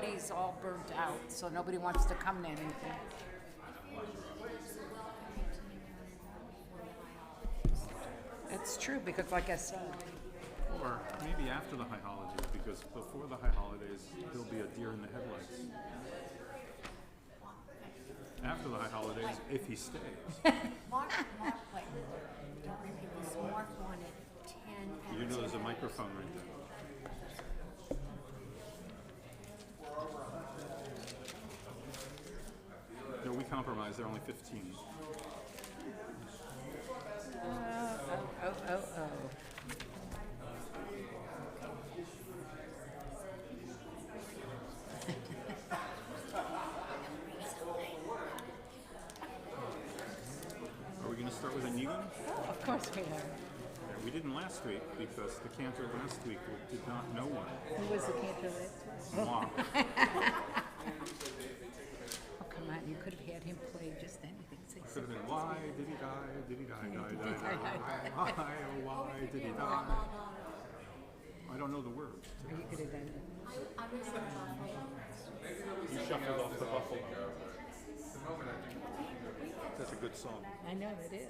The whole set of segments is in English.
everybody's all burnt out, so nobody wants to come to anything. It's true, because like I said, Or maybe after the high holidays, because before the high holidays, there'll be a deer in the headlights. After the high holidays, if he stays. Mark, wait. Don't repeat this. Mark wanted 10. You know there's a microphone right there. No, we compromised. They're only 15. oh. Are we going to start with a Nigun? Oh, of course we are. Yeah, we didn't last week because the cantor last week did not know one. Who was the cantor last week? Moi. Oh, come on, you could have had him play just anything. Say Could have been, something. why did he die? Did he die? Why, oh, why did he die? I don't know the words. Or you could have done it. You shuffled off the buffalo. That's a good song. I know it is.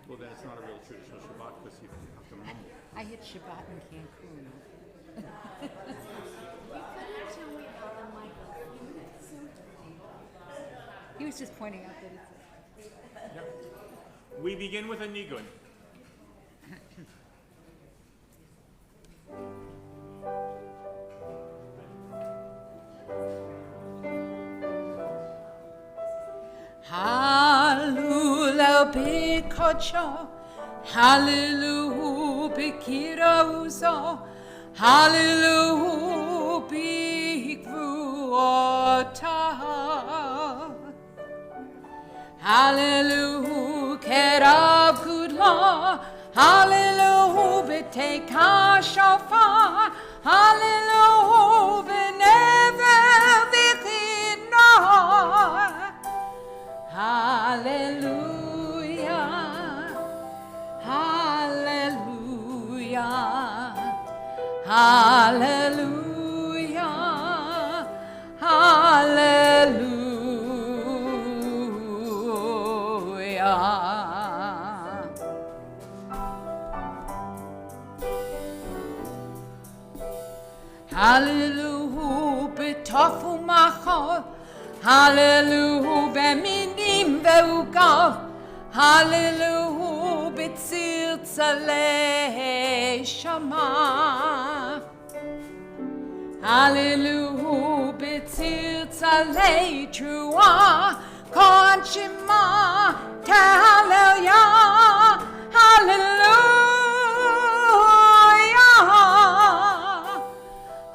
Well, then it's not a real traditional Shabbat because you have to mumble. I hit Shabbat in Cancun. He was just pointing out that it's We begin with a Nigun. Hallelujah, Bikocho. Hallelujah, Bikirauzo. Hallelujah, Bikruota. Hallelujah, Kerav Gudla. Hallelujah, Beteka Shofar. Hallelujah, Benever Vichina. Hallelujah, hallelujah, hallelujah, hallelujah. Hallelujah, betofu machor. Hallelujah, beminim veugav. Hallelujah, betziltzalei shama. Hallelujah, betziltzalei trua. Kon shema tehallelujah. Hallelujah,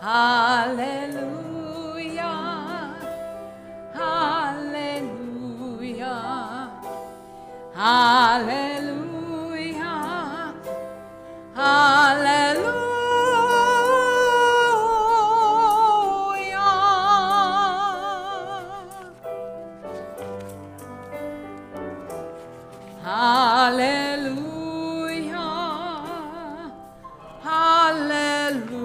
hallelujah. Hallelujah, hallelujah, hallelujah, hallelujah, hallelujah.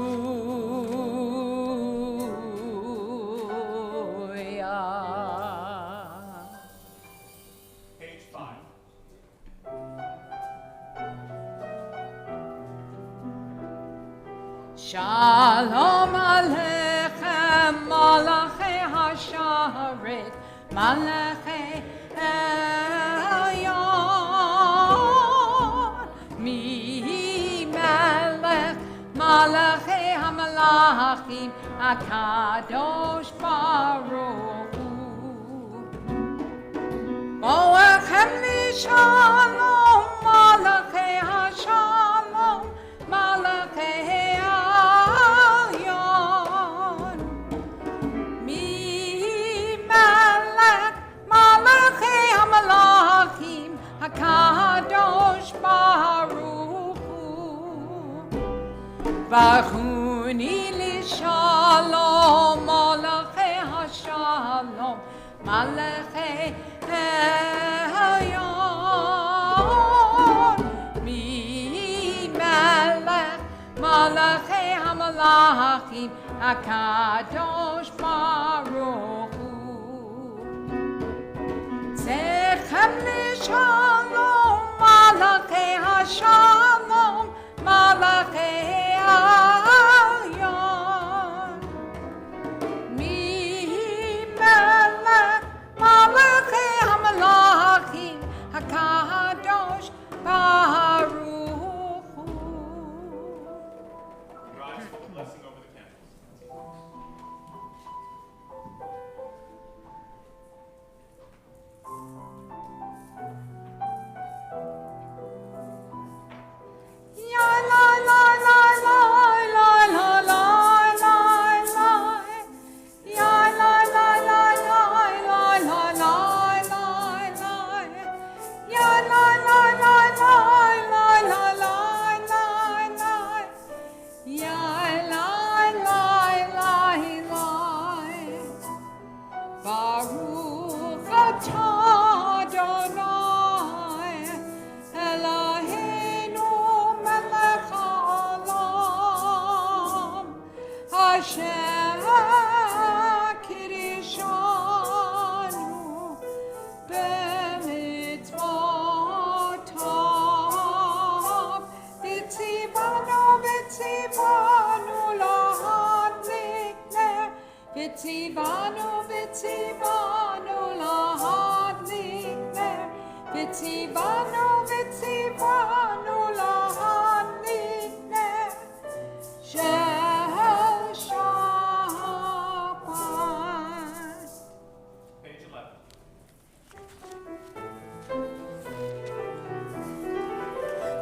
Page 5. Shalom Aleichem, Malachi Hasharet, Malachi Elyon, Mi Melech, Malachi HaMalachim, HaKadosh Baruch Hu. Boachem li Shalom, Malachi Hashalom, Malachi Elyon. Mi Melech, Malachi HaMalachim, HaKadosh Baruch Hu. Vachuni li Shalom, Malachi Hashalom, Malachi Elyon. Mi Malachi Hamalachim HaKadosh Baruch Hu Tzechem L'Shalom Malachi HaShalom Malachi Ha'Yon Mimelech Malachi Hamalachim HaKadosh Baruch Hu. Rise for the blessing over the candles. Ya la la la la la la la la la. Ya la la la la la la la la la. Ya la la la la la la la la la. Ya la la la la. Baruch atah Adonai Eloheinu melech haolam Asher kiddushanu b'mitzvotav v'tzivanu lahadlik ner v'tzivanu lahadlik ner v'tzivanu lahadlik ner shel Shabbat. Page 11.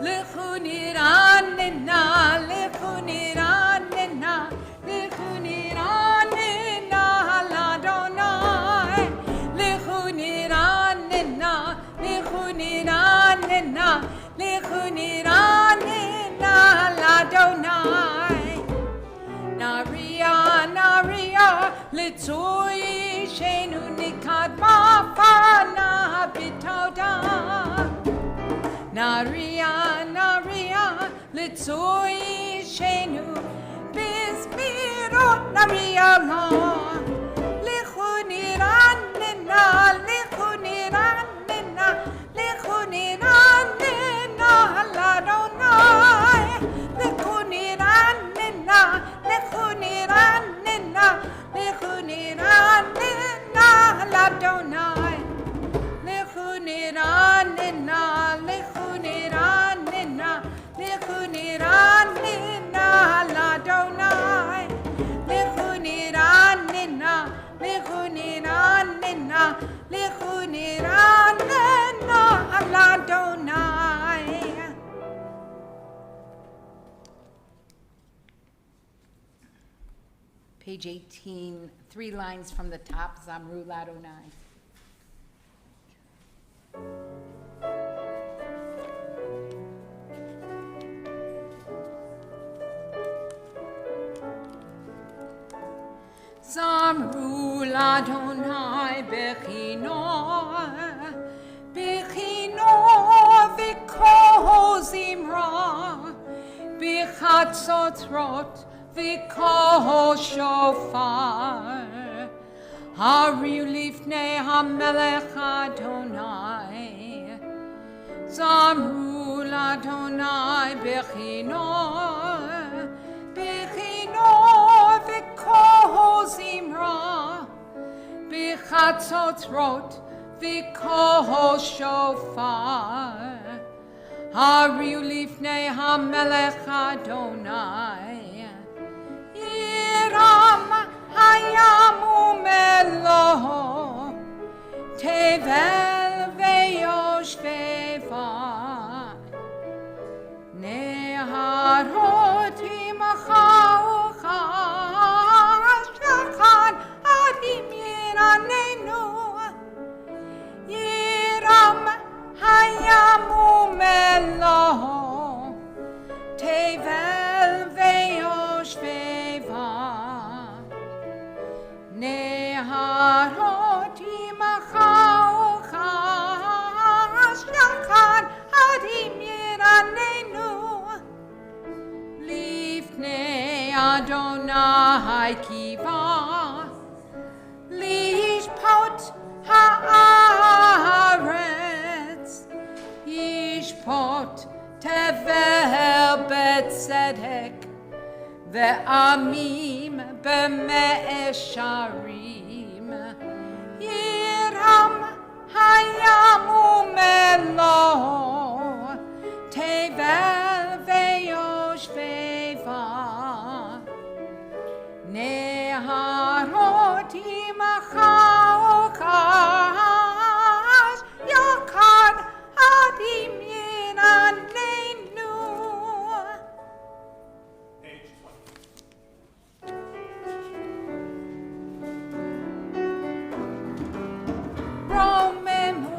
L'chuniranena, l'chuniranena, l'chuniranena l'Adonai. L'chuniranena, l'chuniranena, l'chuniranena l'Adonai. Naria, naria, l'tzui shenu nikad mafana bitoda. Naria, naria, l'tzui shenu bizmirot naria lo. L'chuniranena, l'chuniranena, l'chuniranena l'Adonai. L'chuniranena, l'chuniranena, l'chuniranena l'Adonai. L'chuniranena, l'chuniranena, l'chuniranena l'Adonai. L'chuniranena, l'chuniranena, l'chuniranena l'Adonai. Page 18, 3 lines from the top, Zamru Ladonai. Zamru l'Adonai bechino, bechino v'kol zimra, b'chatzotrot v'kol shofar. Hariu lifnei hamelech Adonai. Zamru l'Adonai bechino, bechino v'kol zimra, b'chatzotrot v'kol shofar. Hariu lifnei hamelech Adonai. Yiram hayam u'melo, tevel ve'yoshveva. Neharot imacha ucha, shachan adim yiranenu. Yiram hayam u'melo, tevel ve'yoshveva. Neharot imacha ucha, shachan adim yiranenu. Lifnei Adonai kiva lishpot haaretz yishpot tevel betzedek ve'amim b'me'esharim yiram hayam umelo tevel ve'yoshveva neharot imacha okash yakad adim yinanenu. Page 20. Romemu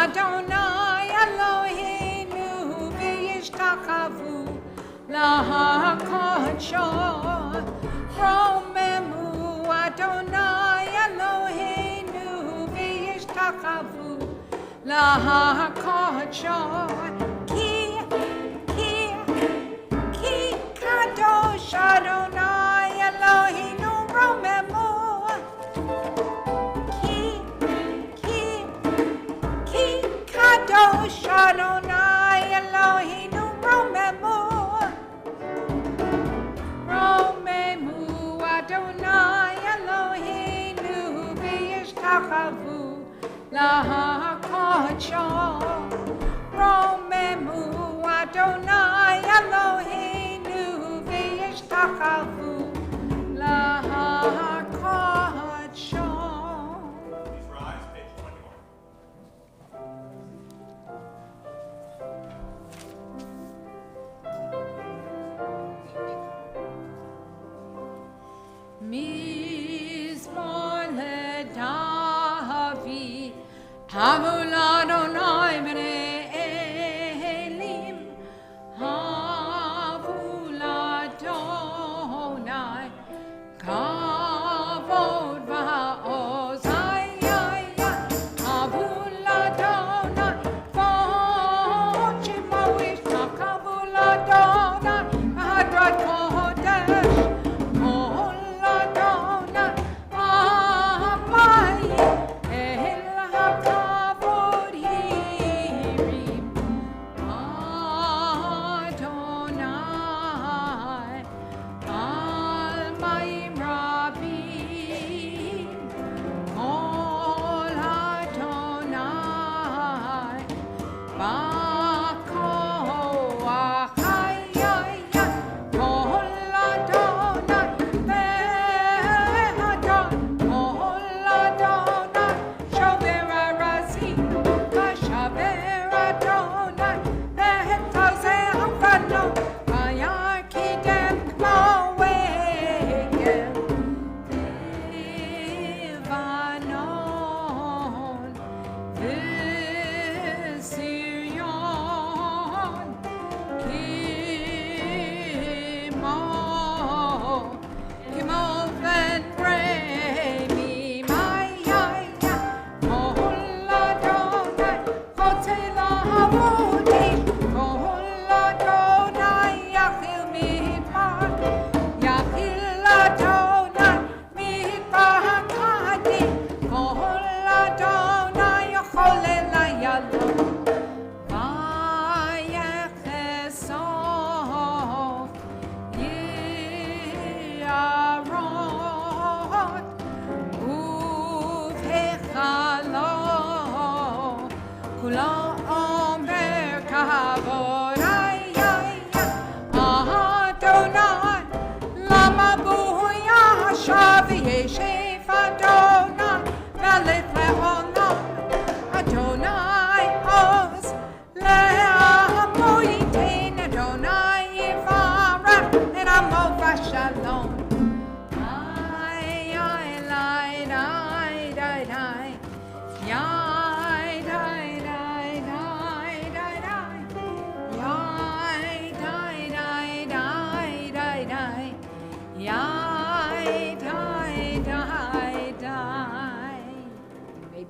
Adonai Eloheinu v'yishtachavu lahakodsho. Romemu Adonai Eloheinu v'yishtachavu lahakodsho. Ki kadosh Adonai Eloheinu romemu. Ki kadosh Adonai Eloheinu romemu. Romemu Adonai Eloheinu v'yishtachavu lahakodsho. Romemu Adonai Eloheinu v'yishtachavu lahakodsho. Please rise. Page 21. Mizmor leDavid, Havul Adonai b'nei Elim, Havul Adonai, Kavod va'oz, Havul Adonai, V'od shemo yishtak, Havul Adonai, V'hadrat kodesh,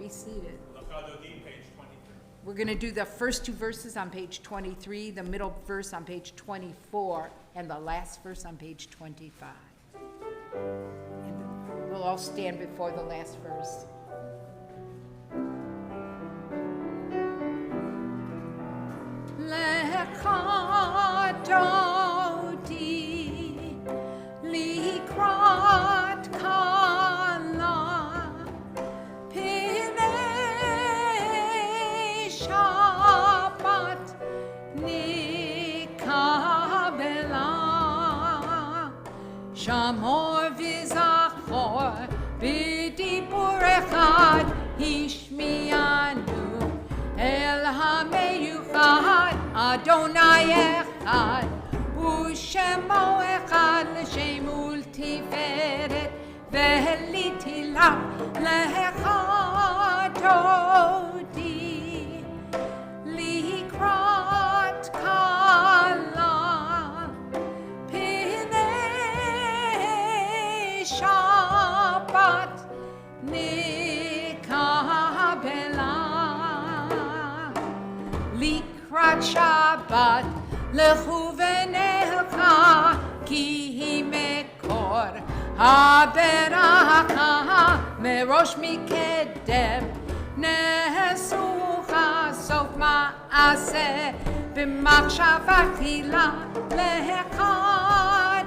be seated. We're going to do the first two verses on page 23, the middle verse on page 24, and the last verse on page 25. And we'll all stand before the last verse. Lecha Dodi Likrat Kala Pinei Shabbat Nikabela Shamor Vizachor B'dibur Echad Hishmianu El HaMeyuchad Adonai Echad U'Shemo Echad L'Shem Ultiferet Ve'Litila Lecha Dodi Likrat Kala Pinei Shabbat Nikabela Likrat Shabbat lechuvenecha ki hi mekor haberacha merosh mikedem nesucha sof ma'aseh b'machshava tchila lecha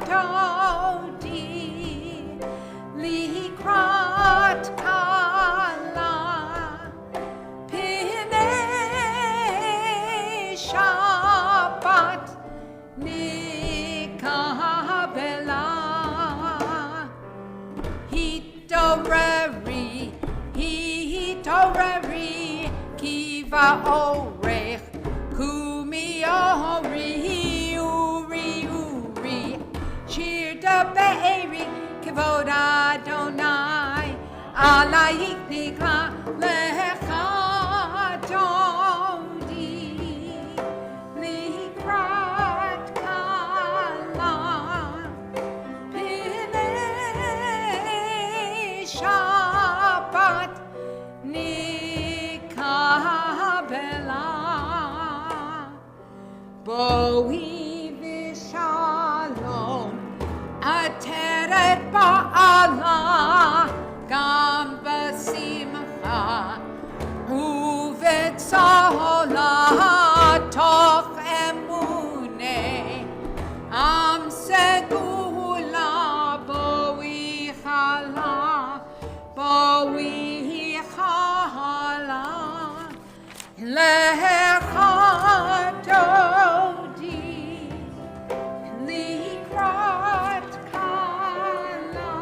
dodi likrat kala Shabbat Nikabela Hitoreri Kiva Orech Kumi Ori Uri Shir da Be'eri Kivod Adonai Alayik Nikla Lecha Dodi Likrat Kala Pinei Shabbat Nikabela Boi V'Shalom Ateret Ba'ala Gam B'Simcha Uvetzola Toch Emune Am Segula Boi Chala Lecha Dodi Likrat Kala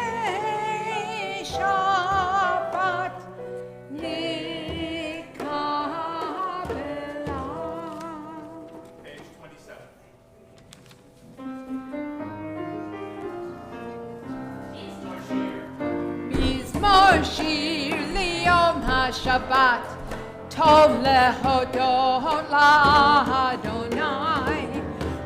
Pinei Shabbat Nikabela. Page 27. Mizmor Shir Liyom HaShabbat Tov lehodot la'Adonai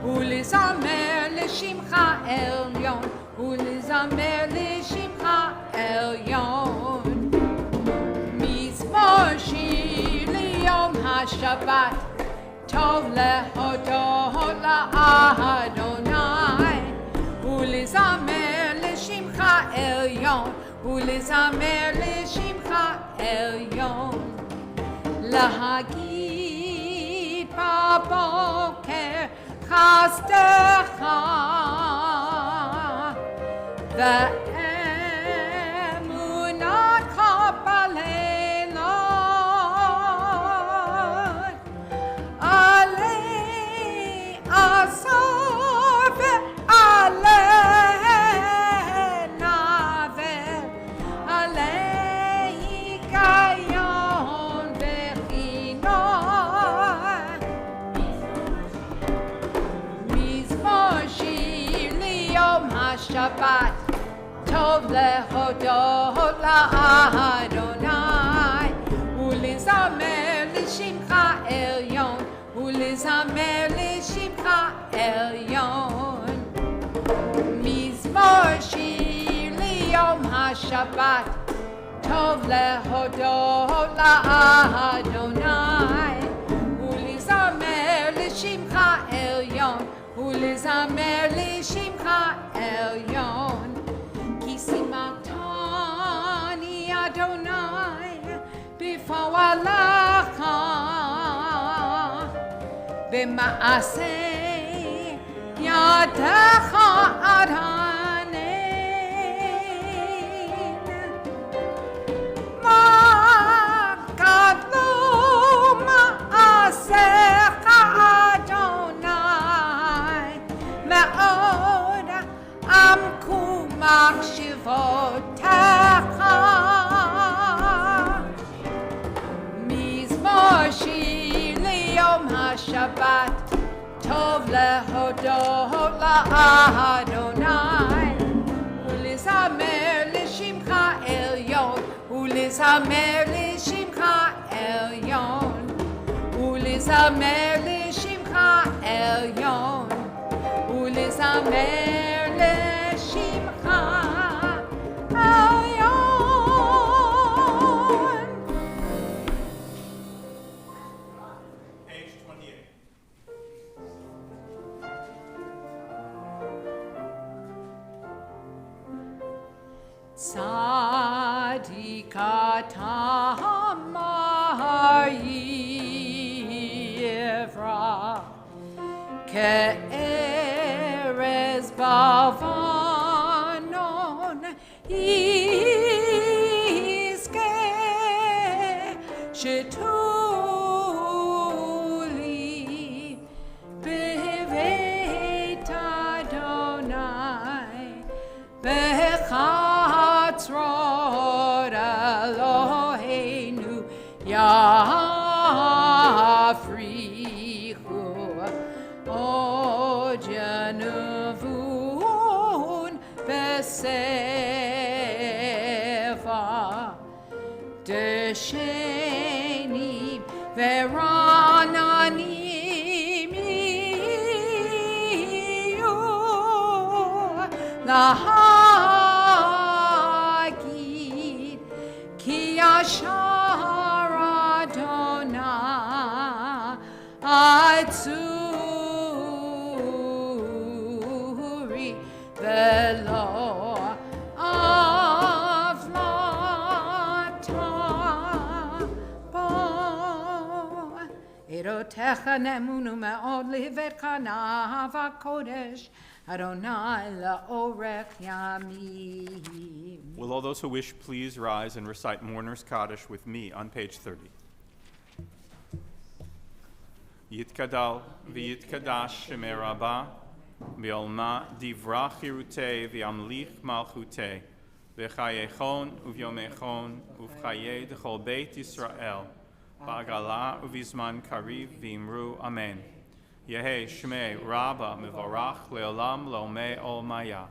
Ulizamer l'shimcha elyon Ulizamer l'shimcha elyon Mizmor Shir Liyom HaShabbat Tov lehodot la'Adonai Ulizamer l'shimcha elyon Ulizamer l'shimcha elyon Lahagid baboker chastecha Ve'emunatcha b'leilot Alei asor ve'alei naver Alei kayon ve'chinor Mizmor Shir Liyom HaShabbat Tov lehodot la'Adonai Ulizamer l'shimcha elyon Ulizamer l'shimcha elyon Mizmor Shir Liyom HaShabbat Tov lehodot la'Adonai Ulizamer l'shimcha elyon ולזמר לשמך עליון, כי שימחתני אדוני בפועלך, במעשה ידך אדהנן. מה גדלו מעשיך אדוני, מאוד עמקו מחשבותיך. מזמור שיר ליום השבת, טוב להודות לאדוני, ולזמר לשמך עליון, ולזמר לשמך עליון, ולזמר לשמך עליון, ולזמר לשמך עליון. Page 28. צדיק אתה אמר יברא, כארז בלבנון יזכה, שתולי בבית אדוני, בחצרות אלוהינו יפריחו, עוד ינבון בשפע, דשנים ורעננים יהיו להגיד, כי ישר אדוני צורי ולא עוולתה בו. עדותיך נאמנו מאוד לבדך, נאווה קודש Adonai laorech yamim. Will all those who wish please rise and recite Mourner's Kaddish with me on page 30. Yitkadal v'yitkadash shemei Rabbah v'yolma divra chirutei v'yamlich malchutei v'chayechon uvyomechon uv'chayei d'chol beit Yisrael ba'agala uv'izman kariv v'imru amen. Yehi Shmei Rabba Mivarach Leolam Lomei Olmaya.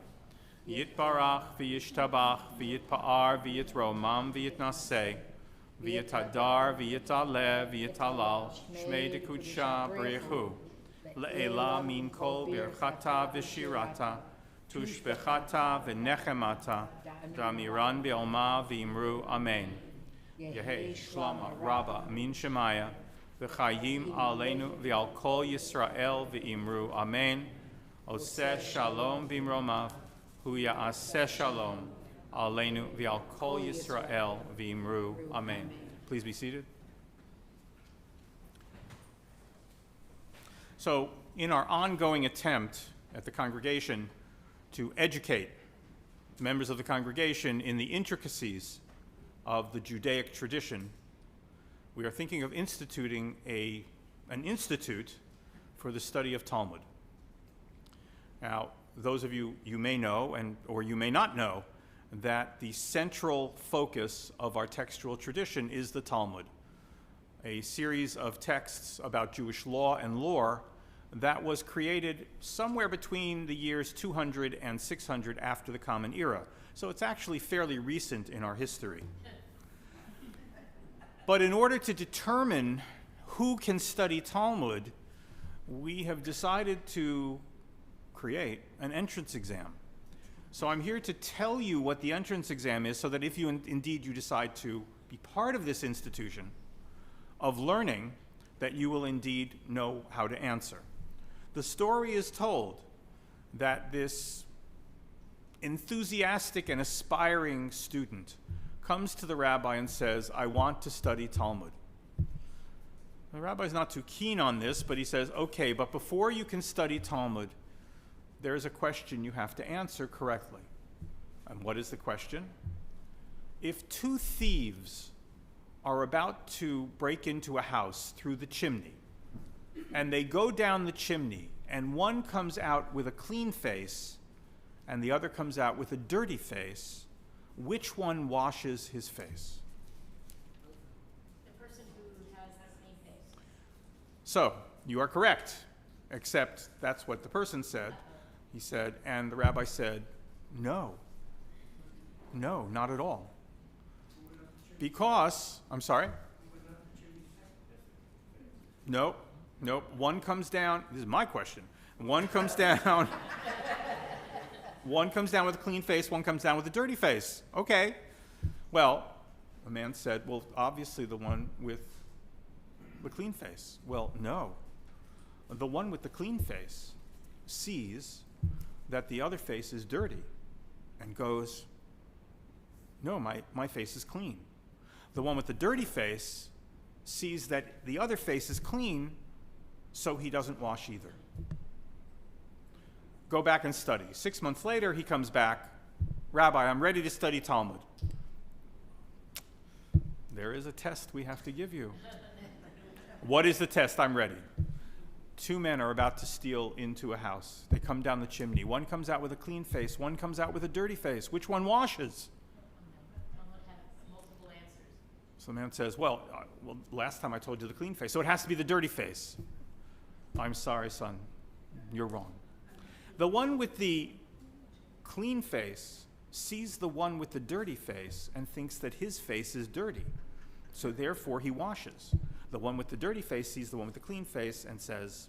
Yitbarach v'yishtabach v'yitpa'ar v'yitromam v'yitnaseh v'yitadar v'yitaleh v'yitalal Shmei Dekudsha B'richu Le'ela min kol birchata v'shirata tushbechata v'nechemata damiran v'olma v'imru Amen. Yehi Shlama Rabba min Shemaya V'chayim aleinu v'al kol Yisrael v'imru Amen. Oseh shalom v'imromav, hu ya'aseh shalom aleinu v'al kol Yisrael v'imru Amen. Please be seated. So, in our ongoing attempt at the congregation to educate members of the congregation in the intricacies of the Judaic tradition, we are thinking of instituting an institute for the study of Talmud. Now, those of you may know, or you may not know, that the central focus of our textual tradition is the Talmud, a series of texts about Jewish law and lore that was created somewhere between the years 200 and 600 after the Common Era. So it's actually fairly recent in our history. But in order to determine who can study Talmud, we have decided to create an entrance exam. So I'm here to tell you what the entrance exam is so that if you indeed you decide to be part of this institution of learning, that you will indeed know how to answer. The story is told that this enthusiastic and aspiring student comes to the rabbi and says, I want to study Talmud. The rabbi's not too keen on this, but he says, okay, but before you can study Talmud, there's a question you have to answer correctly. And what is the question? If two thieves are about to break into a house through the chimney, and they go down the chimney, and one comes out with a clean face, and the other comes out with a dirty face, which one washes his face? The person who has the clean face. So, you are correct, except that's what the person said. He said, and the rabbi said, no, not at all. Because, I'm sorry? Nope. One comes down, this is my question. One comes down, one comes down with a clean face, one comes down with a dirty face. Okay. Well, the man said, well, obviously the one with the clean face. Well, no. The one with the clean face sees that the other face is dirty and goes, no, my face is clean. The one with the dirty face sees that the other face is clean, so he doesn't wash either. Go back and study. 6 months later, he comes back, Rabbi, I'm ready to study Talmud. There is a test we have to give you. What is the test? I'm ready. Two men are about to steal into a house. They come down the chimney. One comes out with a clean face, one comes out with a dirty face. Which one washes? So the man says, well, last time I told you the clean face, so it has to be the dirty face. I'm sorry, son, you're wrong. The one with the clean face sees the one with the dirty face and thinks that his face is dirty. So therefore he washes. The one with the dirty face sees the one with the clean face and says,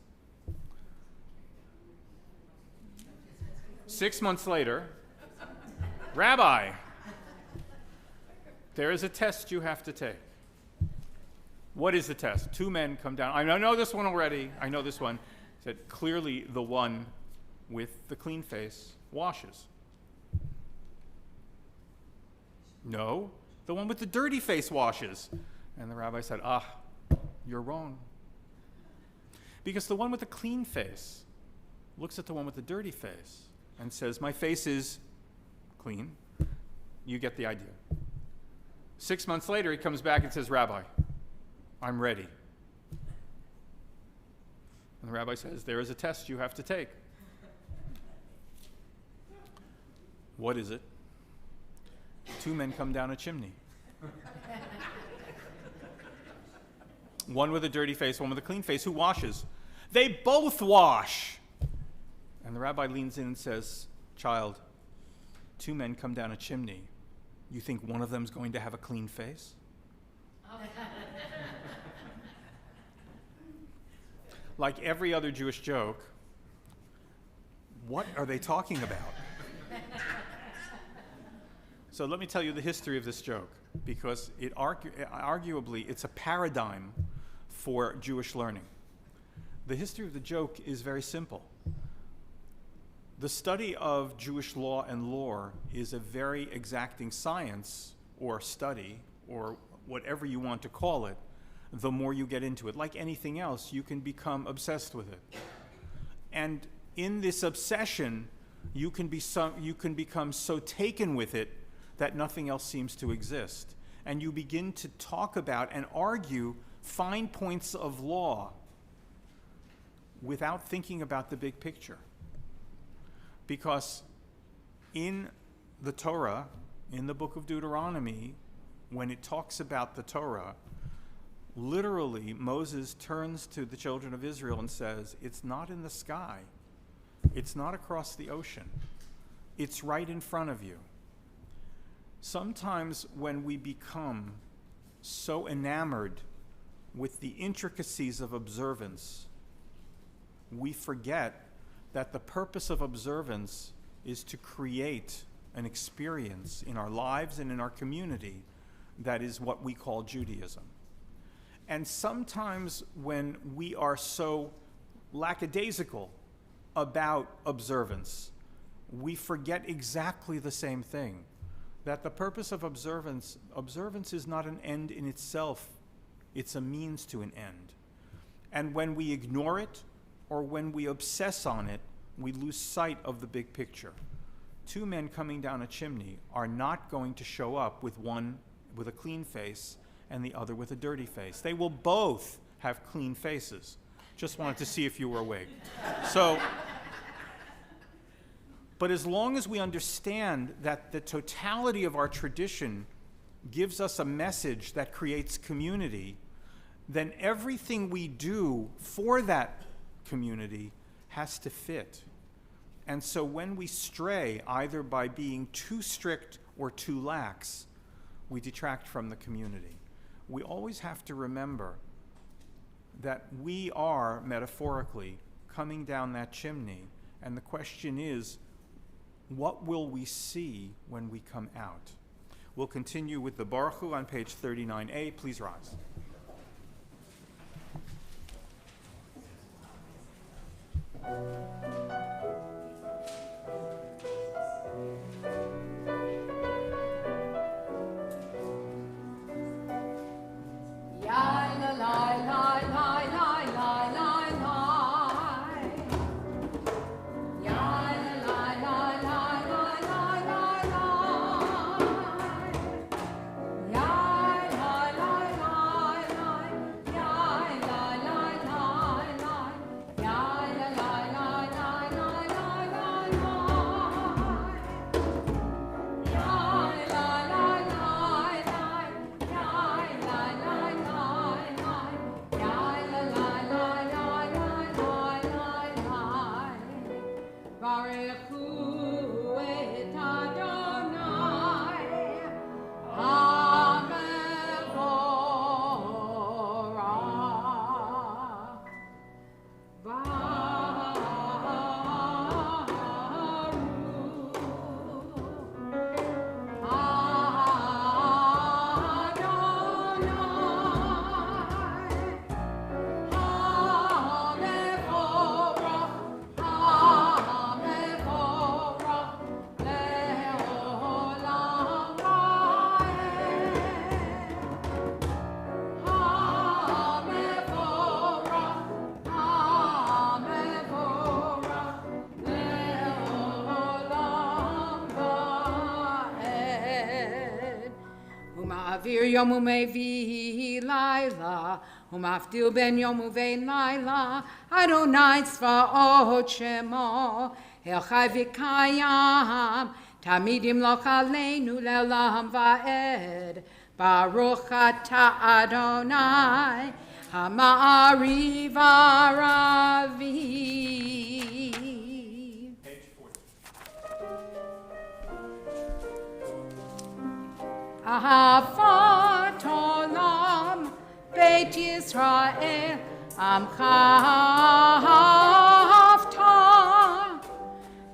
6 months later, Rabbi, there is a test you have to take. What is the test? Two men come down. I know this one already. I know this one. Said clearly the one with the clean face washes. No, the one with the dirty face washes. And the rabbi said, you're wrong. Because the one with the clean face looks at the one with the dirty face and says, my face is clean. You get the idea. 6 months later, he comes back and says, Rabbi, I'm ready. And the rabbi says, there is a test you have to take. What is it? Two men come down a chimney. One with a dirty face, one with a clean face. Who washes? They both wash. And the rabbi leans in and says, child, two men come down a chimney. You think one of them's going to have a clean face? Like every other Jewish joke, what are they talking about? So let me tell you the history of this joke, because arguably it's a paradigm for Jewish learning. The history of the joke is very simple. The study of Jewish law and lore is a very exacting science, or study, or whatever you want to call it. The more you get into it, like anything else, you can become obsessed with it. And in this obsession, you can become so taken with it that nothing else seems to exist. And you begin to talk about and argue fine points of law without thinking about the big picture. Because in the Torah, in the book of Deuteronomy, when it talks about the Torah, literally Moses turns to the children of Israel and says, it's not in the sky. It's not across the ocean. It's right in front of you. Sometimes when we become so enamored with the intricacies of observance, we forget that the purpose of observance is to create an experience in our lives and in our community that is what we call Judaism. And sometimes when we are so lackadaisical about observance, we forget exactly the same thing, that the purpose of observance is not an end in itself, it's a means to an end. And when we ignore it, or when we obsess on it, we lose sight of the big picture. Two men coming down a chimney are not going to show up with one with a clean face and the other with a dirty face. They will both have clean faces. Just wanted to see if you were awake. But as long as we understand that the totality of our tradition gives us a message that creates community, then everything we do for that community has to fit. And so when we stray, either by being too strict or too lax, we detract from the community. We always have to remember that we are, metaphorically, coming down that chimney, and the question is, what will we see when we come out? We'll continue with the Baruch Hu on page 39a. Please rise. Yom umevi laila, umaftil ben yom uvein laila, Adonai tzvaot shemo, el chai v'kayam, tamidim loch aleinu le'olam va'ed, Baruch ata Adonai, ha'ma'ariv ha'aravi. Ahavat olam Beit Yisrael Amcha Hafta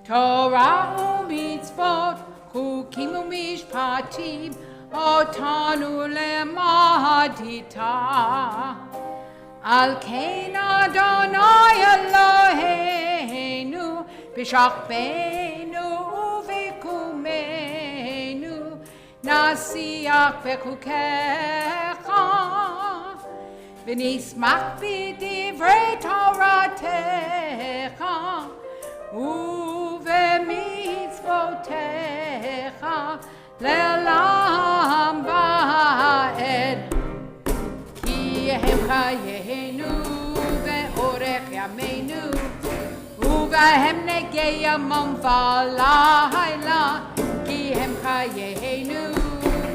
Torah u'mitzvot Chukim u'mishpatim Otanu lemadita Al kein Adonai Eloheinu B'shachbeinu u'v'kumenu Nasiach bechukecha, v'nismach b'divrei Toratecha, u'v'mitzvotecha, le'olam va'ed. Ki hem chayenu ve'orech yameinu, u'v'hem negei yamam v'layla, Ki hem chayenu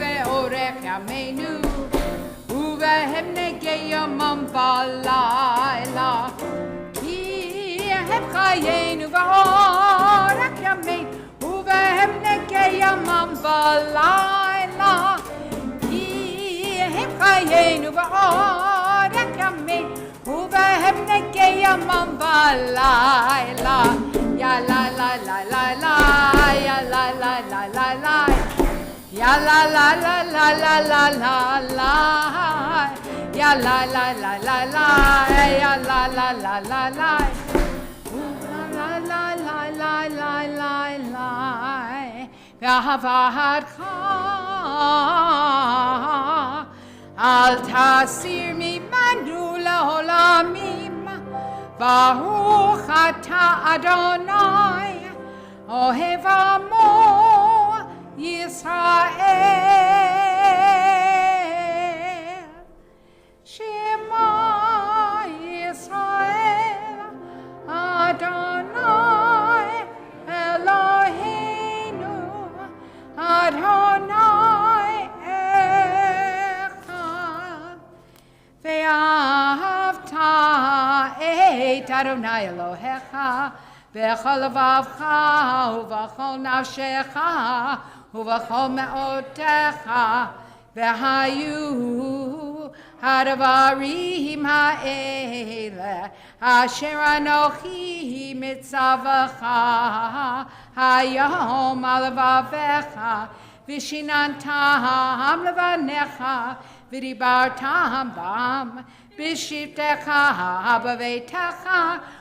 ve'orech yameinu uvehem negei yamam v'layla Ki hem chayenu ve'orech yameinu uvehem negei yamam v'layla Ki hem chayenu ve'orech yameinu uvehem negei yamam v'layla Ya la la la la la, ya la la la la la, ya la la la la la la la la, ya ya la la la la la, ya la la la la la. La la la la la la la. V'ahavadcha al tasir mimanu leolamim. Baruch ata Adonai, ohev amo Yisrael. Shema Yisrael, Adonai Eloheinu, Adonai Echad. Ve'ahavta et Adonai Elohecha b'chol levavcha u'b'chol nafshecha u'b'chol me'otecha v'hayu hadavarim ha'ele asher anochi mitzavacha hayom al levavecha v'shinantam levanecha v'dibartam bam b'shivtecha b'veitecha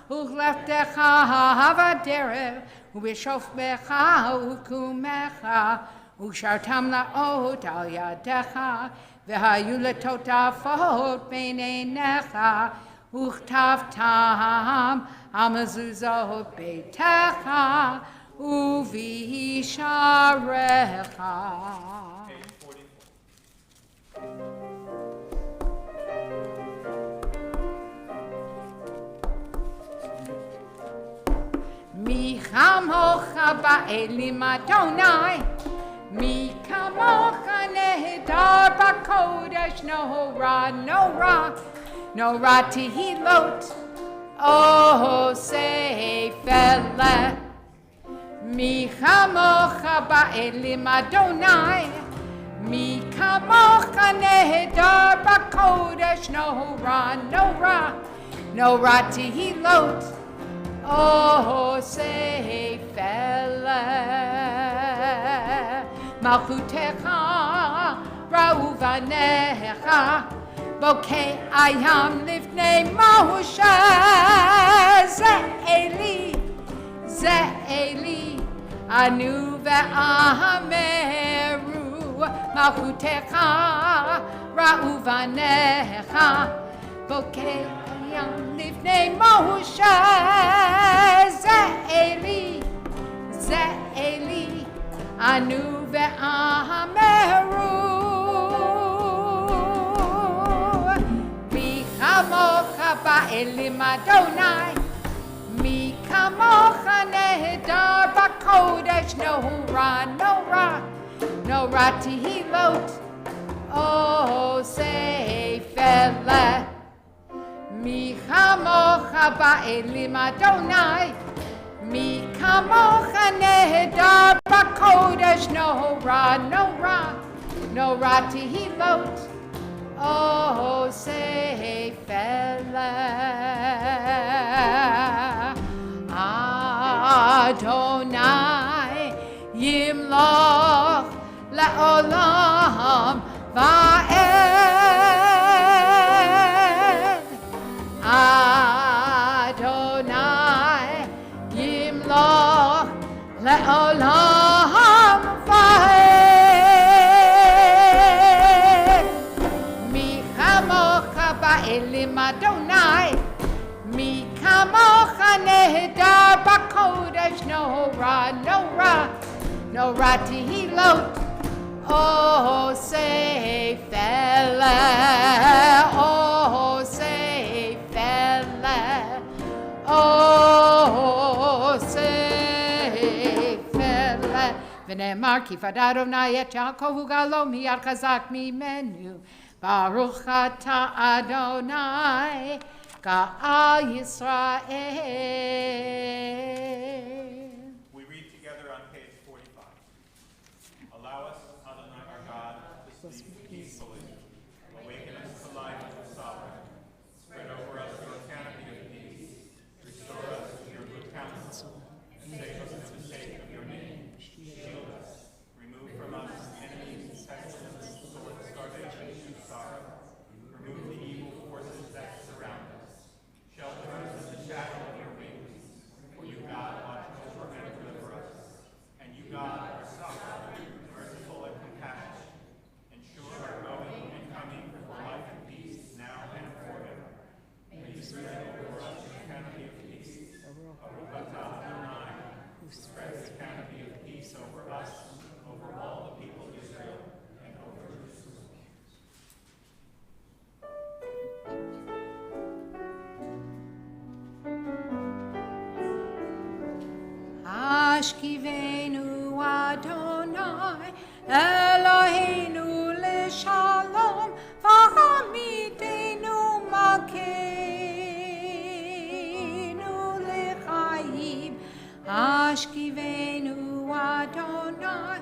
u'chleftecha b'derech u'b'shofmecha u'kumecha u'shartam la'ot al yadecha v'hayu letotafot b'neinecha u'chtavtam al mezuzot beitecha u'v'isharecha. Mi chamocha ba'elim Adonai, mi kamocha nehedar b'kodesh, no ra tehilot, oh seifele. Mi chamocha ba'elim Adonai, mi kamocha nehedar b'kodesh, no ra tehilot, oh seifele. Malchutecha ra'uvanecha bokeh ayam livnei Moshe. Ze'eli anu ve'ameru. Malchutecha ra'uvanecha bokeh ayam livnei Moshe. Ze'eli anu ve'ameru. Mi chamocha ba'elim Adonai, mi kamocha nehedar b'kodesh, no ra tehilot, oh seifele. Mi chamocha ba'elim Adonai, mi kamocha nehedar b'kodesh, no ra tehilot, oh seifele. Adonai yimloch le'olam va'ed. Adonai yimloch le'olam va'ed. Mi chamocha ba'elim Adonai, mi kamocha nehedar b'kodesh, no ra tehilot, oh seifele, oh seifele, oh seifele. V'ne'emar ki fad Adonai et Yaakov ugalo miyad chazak mimenu. Baruch ata Adonai Ka'al Yisrael. We read together on page 45. Allow us, Adonai our God, to sleep peacefully. Awaken us to life with sovereign. Spread over us your canopy of peace. Restore us to your good counsel. And save us for the sake of your name. Shield us. Remove from us enemies, pestilence, sword, starvation, and sorrow. Remove the evil Adonai Eloheinu l'shalom v'hamidenu malkeinu l'chaim Ashkivenu Adonai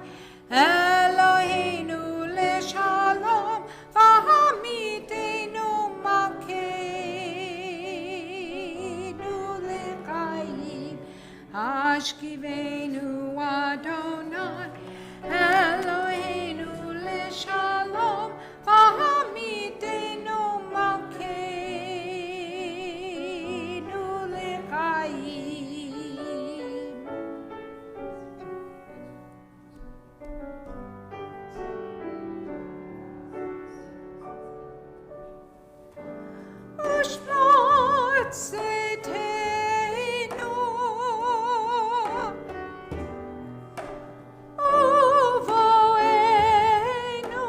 Eloheinu l'shalom v'hamidenu malkeinu l'chaim Ashkivenu Adonai Eloheinu l'shalom v'hamidenu malkeinu l'chaim Ushmot Tzedenu Uvoenu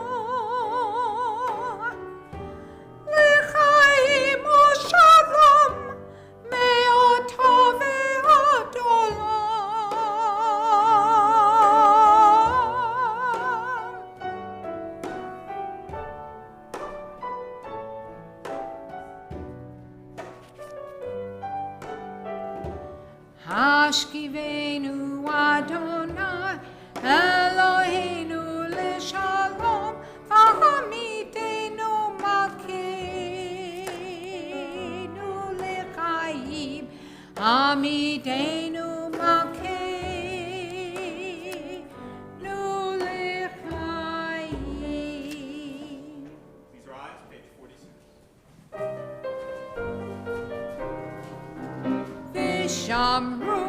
L'chaim u'shalom me'oto ve'od olam Hashkivenu Adonai Eloheinu l'shalom v'hamidenu malkeinu l'chaim Hamidenu malkeinu l'chaim Please rise, page 46. Vishamru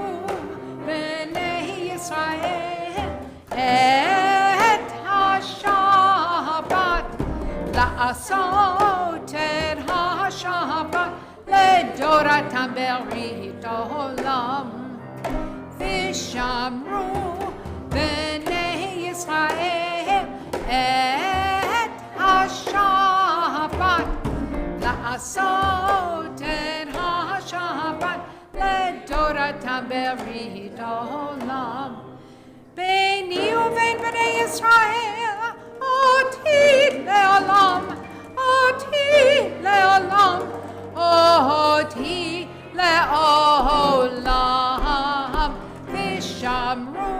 b'nei Yisrael et ha-Shabbat la'asot et ha-Shabbat ledoratam berit olam Vishamru b'nei Yisrael et ha-Shabbat la'asot et ha-Shabbat ledoratam berit olam Beini uvein b'nei Yisrael oti le'olam oti le'olam oti le'olam Vishamru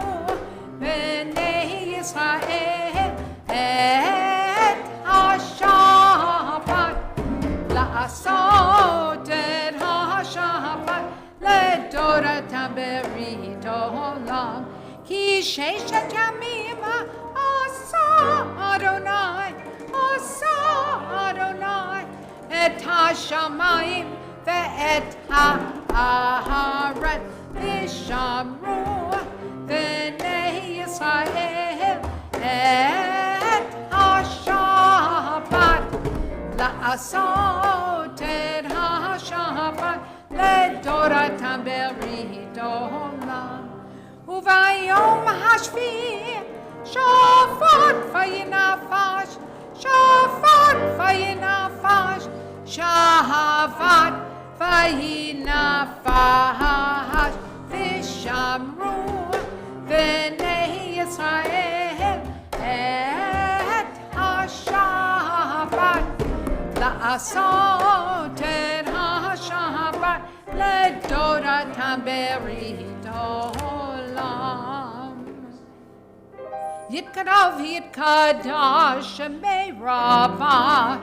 b'nei Yisrael et ha-Shabbat la'asot et ha-Shabbat ledoratam berit olam Ki sheshet yamim asa Adonai et ha-shamayim ve'et ha-haaretz Vishamru b'nei Yisrael et ha-Shabbat la'asot et ha-Shabbat ledoratam berit olam Uvayom hashvi shafat vayinafash shafat vayinafash shahavat vayinafash Vishamru b'nei Yisrael et ha-Shabbat la'asot et ha-Shabbat ledoratam berit olam Yitkadav yitkadash me'rabah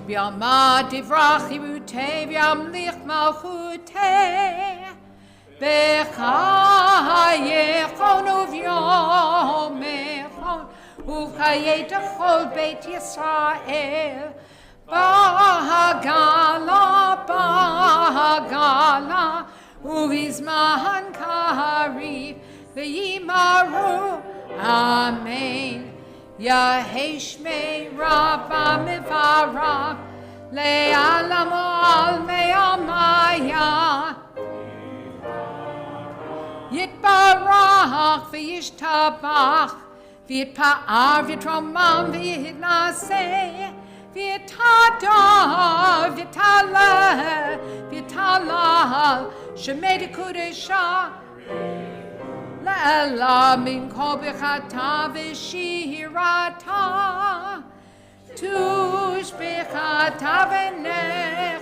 V'yama divrach irutei v'yamlich malchutei B'chayechon uv'yomechon uv'chayei d'chol beit Yisrael Bahagala uv'izman karif v'yimaru Amen Yaheshmei Rabba Mivarach Le'alam Al Me'amaya Yitbarach V'yishtabach V'yitpa'ar V'yitromam V'yitnaseh V'yitadar V'yitaleh V'yitalal Shemei Dekudesha אלא מן כל ברכתה ושירתה, תושבחתה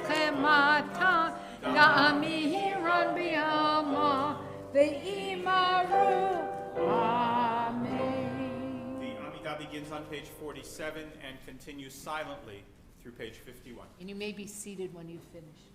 ונחמתה, גם מהירן בימה ואימרו. Amen. The Amidah begins on page 47 and continues silently through page 51. And you may be seated when you've finished.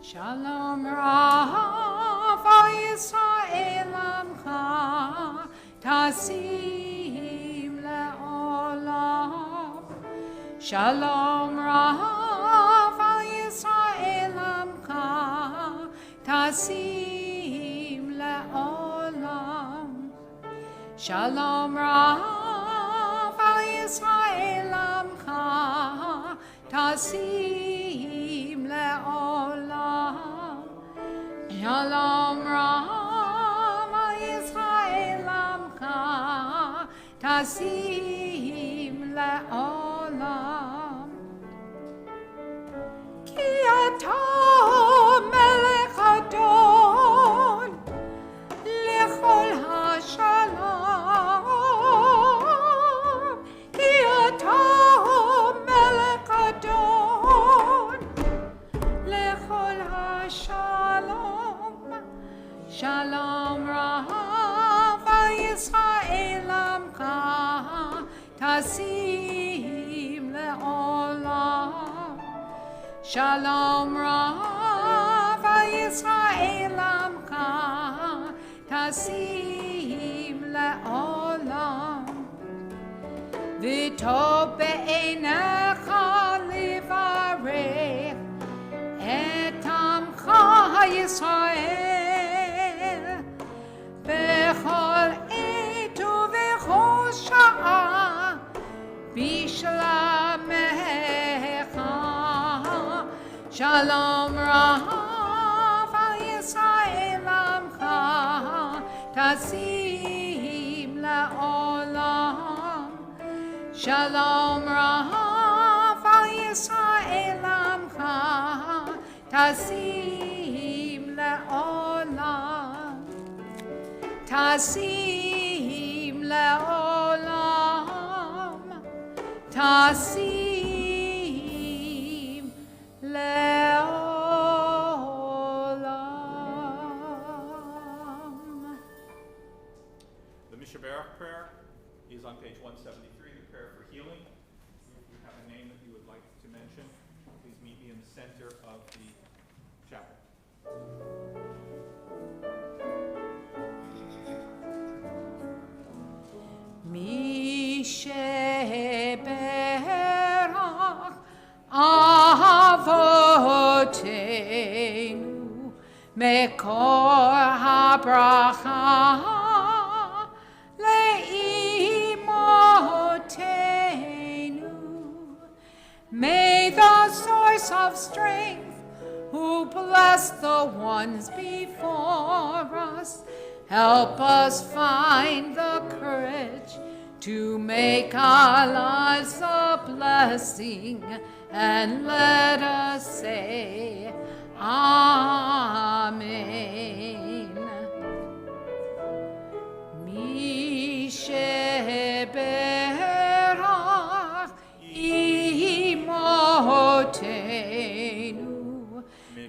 Shalom Rav Yisrael Amcha Tasim Le'olam. Shalom Rav Yisrael Amcha Tasim Le'olam. Shalom Rav Yisrael Amcha Tasim Le'olam. Shalom Rav Yisrael Amcha Tasim Le'olam. Ki ata melech adon lechol hashalom. Ki ata melech adon lechol hashalom. Shalom Rav Yisrael Amcha Tasim Le'olam. Shalom Rav Yisrael Amcha Tasim Le'olam. V'tov be'einecha livarech et amcha Yisrael bechol et ubechol sha'a b'shalamecha. Shalom Rav Yisrael Amcha Tasim Le'olam. Shalom Rav Yisrael Amcha Tasim Le'olam. Tasim Le'olam. Tasim Le'olam. The Mishaberach prayer is on page 173, the prayer for healing. If you have a name that you would like to mention, please meet me in the center of the chapel. Mishaberach Avo מקור הברכה לאמותינו. May the source of strength, who bless the ones before us, help us find the courage to make our lives a blessing, and let us say, Amen. Mi sheberach imotenu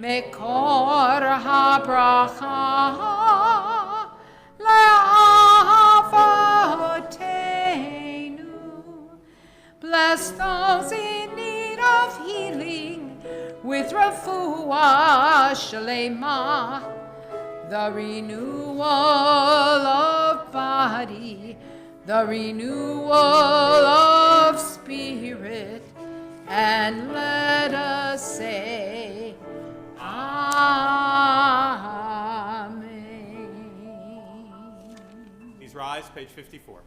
mekor habracha le'avotenu. Bless those in need of healing with refuah shlema, the renewal of body, the renewal of spirit, and let us say, Amen. Please rise, page 54.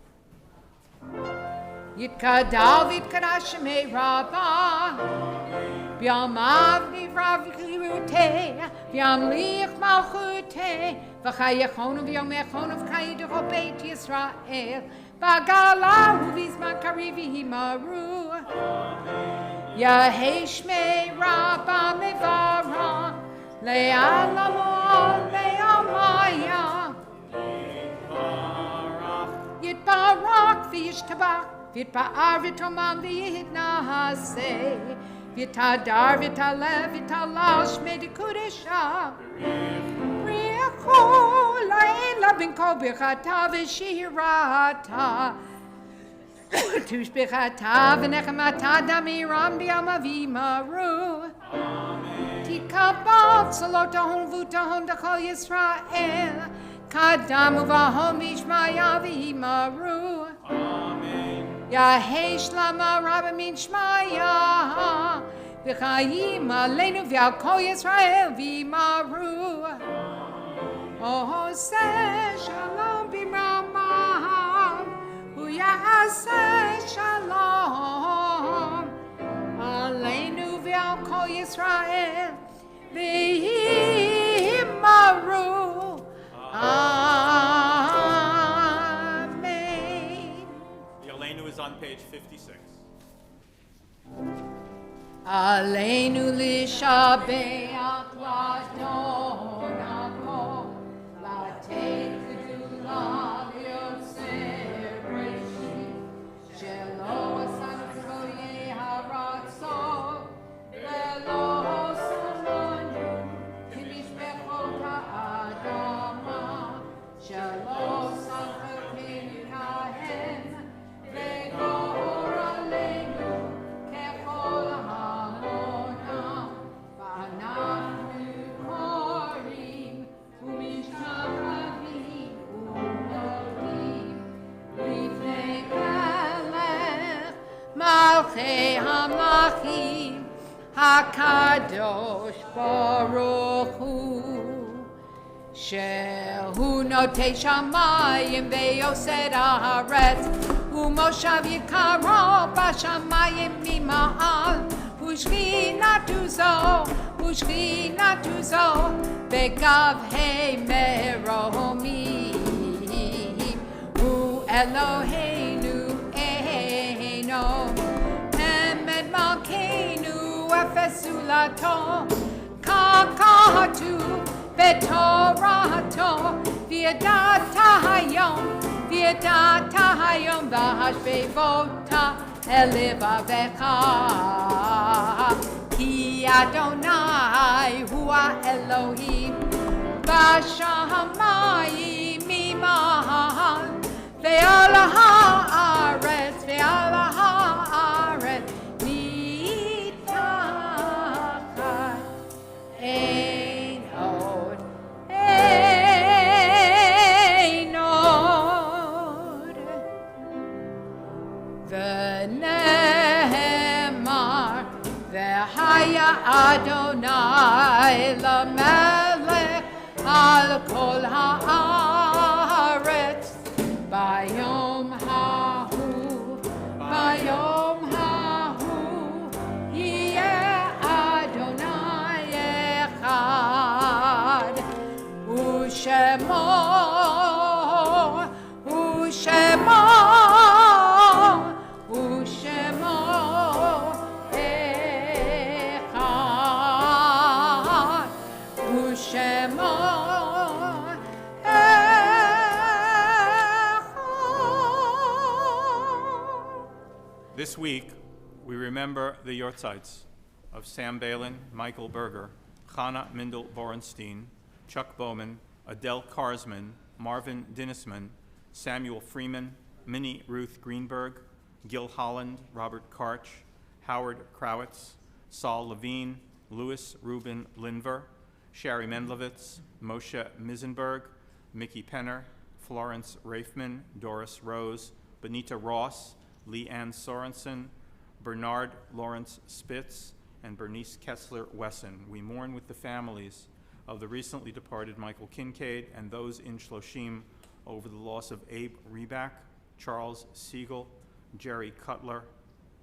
Yitkadal v'yitkadash shemei Rabbah, v'yamav nivrav v'chiruteh, v'yamlich malchuteh, v'chayechonu v'yomechonu v'chayiducho beit Yisrael, v'agalahu v'zman kariv v'himaru. Yahei shmei Rabbah mevara, le'alamo le'amaya, Yitbarak v'yishtabach, V'yitba'ar v'tomam v'yitnaseh, v'yitadar v'yitalev v'yitalav shmei dekudesha. Ri'echo la'ela b'nko b'chata v'shirata, tushb'chata v'nechemata damiram b'yam avimaru. Tikabal tzalotahon v'utahon d'chol Yisrael, Kadamu v'ahom v'yishmaya v'himaru. Yahei shlama rabba min shmaya, v'chayim aleinu v'al kol Yisrael v'himaru. Oseh shalom b'ramam, u'yaseh shalom aleinu v'al kol Yisrael v'himaru. Amen. The Aleinu is on page 56. Aleinu lishabeach ladon hakol, latei gedulah v'yoseh breshit, shelo asanu v'lo yeharatzon, v'lo salonu k'mishpechot ha'adama, shelo sanchakim kahem, v'gor aleinu kechol hamonam, v'anachnu korim u'mishtachavim u'modim lifnei melech malchei hamlachim hakadosh baruch hu. Shehu notei shamayim ve'yosed haaretz, u'moshav yikaro b'shamayim mima'al, u'shchinatu zo begavhei meromim, u'Eloheinu eino, emed malkeinu efesulato, kakatu Betorato, v'yadata hayom, v'hashbevota elevavecha, ki Adonai hu Elohim, v'shamayim mimahal, ve'al haaretz nitachat ein od. V'nehemar v'haya Adonai l'melech על כל הארץ ביום ההוא, ביום ההוא יהיה אדוני אחד ושמו This week, we remember the Yortzites of Sam Balin, Michael Berger, Chana Mindel Borenstein, Chuck Bowman, Adele Karsman, Marvin Dinnisman, Samuel Freeman, Minnie Ruth Greenberg, Gil Holland, Robert Karch, Howard Krowitz, Saul Levine, Louis Rubin Linver, Sherry Mendlovitz, Moshe Misenberg, Mickey Penner, Florence Rafman, Doris Rose, Benita Ross, Lee Ann Sorensen, Bernard Lawrence Spitz, and Bernice Kessler Wesson. We mourn with the families of the recently departed Michael Kincaid and those in Shloshim over the loss of Abe Reback, Charles Siegel, Jerry Cutler,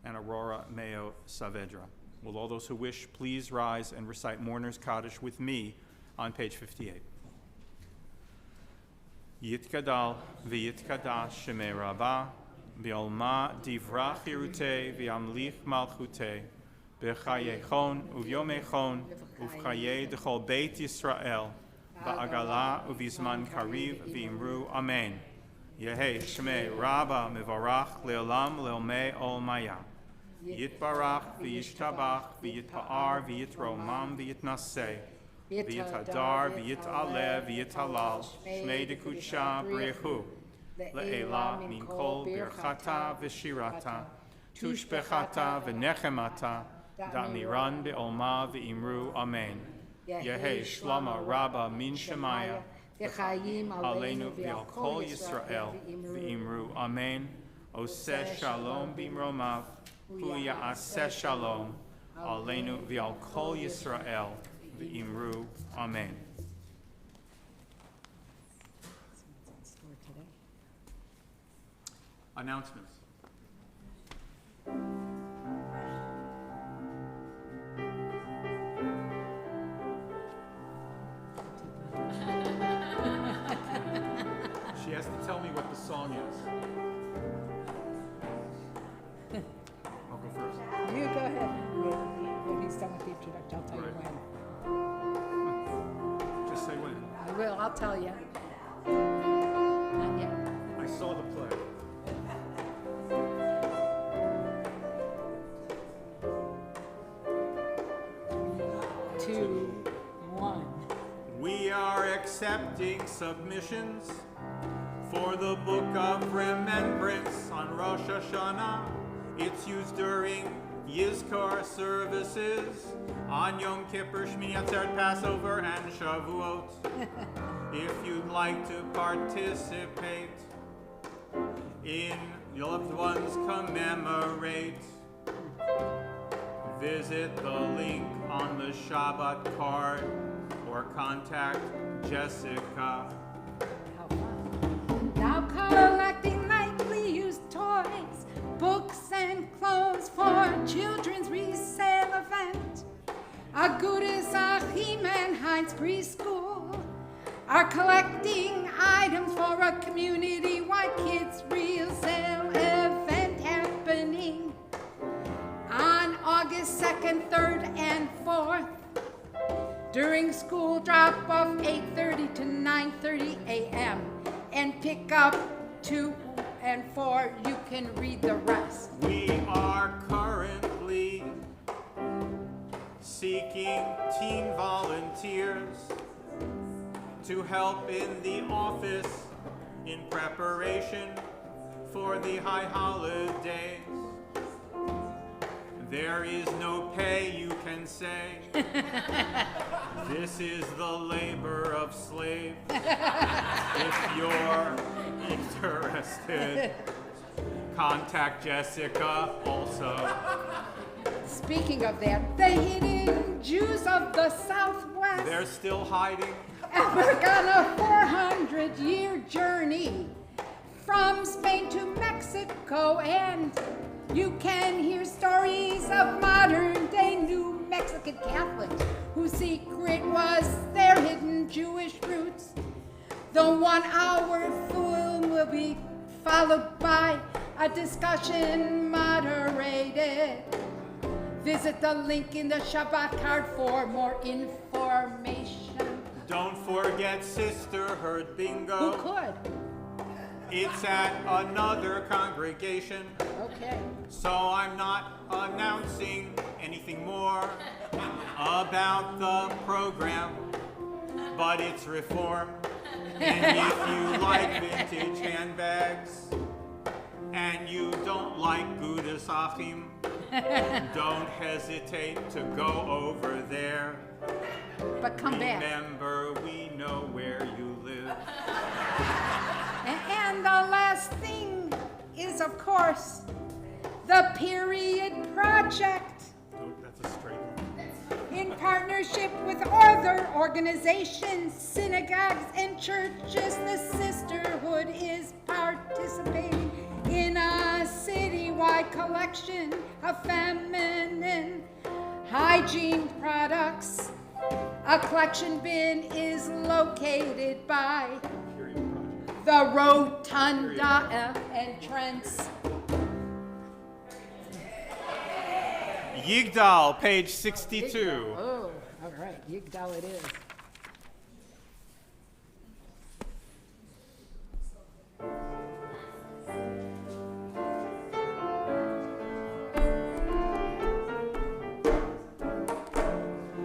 and Aurora Mayo Saavedra. Will all those who wish please rise and recite Mourner's Kaddish with me on page 58. Yitkadal v'yitkadash shemei Rabbah Bi'olma divrach Yerutei v'yamlich malchutei b'chayechon uvyomechon uv'chayei d'chol Beit Yisrael ba'agala uv'izman kariv v'imru Amen. Yehei shmei Rabba mevarach le'olam le'omei olmaya. Yitbarach v'yishtabach v'yitpa'ar v'yitromam v'yitnaseh v'yitadar v'yitaleh v'yitalal shmei dekudsha b'rechu le'ela min kol birchata v'shirata tushbechata v'nechemata da'miran be'olma v'imru Amen. Yehei shlama Rabba min shemaya aleinu v'al kol Yisrael v'imru Amen. Oseh shalom b'imromav hu ya'aseh shalom aleinu v'al kol Yisrael v'imru Amen. Announcements. She has to tell me what the song is. I'll go first. You go ahead. When he's done with the introduction, I'll tell you Right. when. Just say when. I will, I'll tell you. Not yet. I saw the play. Two, one. We are accepting submissions for the Book of Remembrance on Rosh Hashanah. It's used during Yizkor services on Yom Kippur, Shmini Atzeret, Passover, and Shavuot. If you'd like to participate in your loved ones commemorate, visit the link on the Shabbat card or contact Jessica. How fun. Now collecting nightly used toys, books and clothes for children's resale event. Agudas Achim and Heinz Preschool are collecting items for a community-wide kids resale event happening on August 2nd, 3rd, and 4th. During school drop-off 8:30 to 9:30 a.m. and pick up 2 and 4, you can read the rest. We are currently seeking teen volunteers to help in the office in preparation for the high holidays. There is no pay, you can say. This is the labor of slaves. If you're interested, contact Jessica also. Speaking of that, the hidden Jews of the Southwest They're still hiding. began a 400-year journey from Spain to Mexico, and you can hear stories of modern-day New Mexican Catholics whose secret was their hidden Jewish roots. The 1-hour film will be followed by a discussion moderated. Visit the link in the Shabbat card for more information. Don't forget Sisterhood Bingo. Who could? It's at another congregation, Okay. so I'm not announcing anything more about the program, but it's reform. And if you like vintage handbags and you don't like Agudas Achim, don't hesitate to go over there. But come back. Remember, we know where you live. And the last thing is, of course, the Period Project. Oh, that's a straight one. In partnership with other organizations, synagogues, and churches, the Sisterhood is participating in a citywide collection of feminine hygiene products. A collection bin is located by the Rotunda entrance. Yigdal, page 62. Oh, all right, Yigdal it is.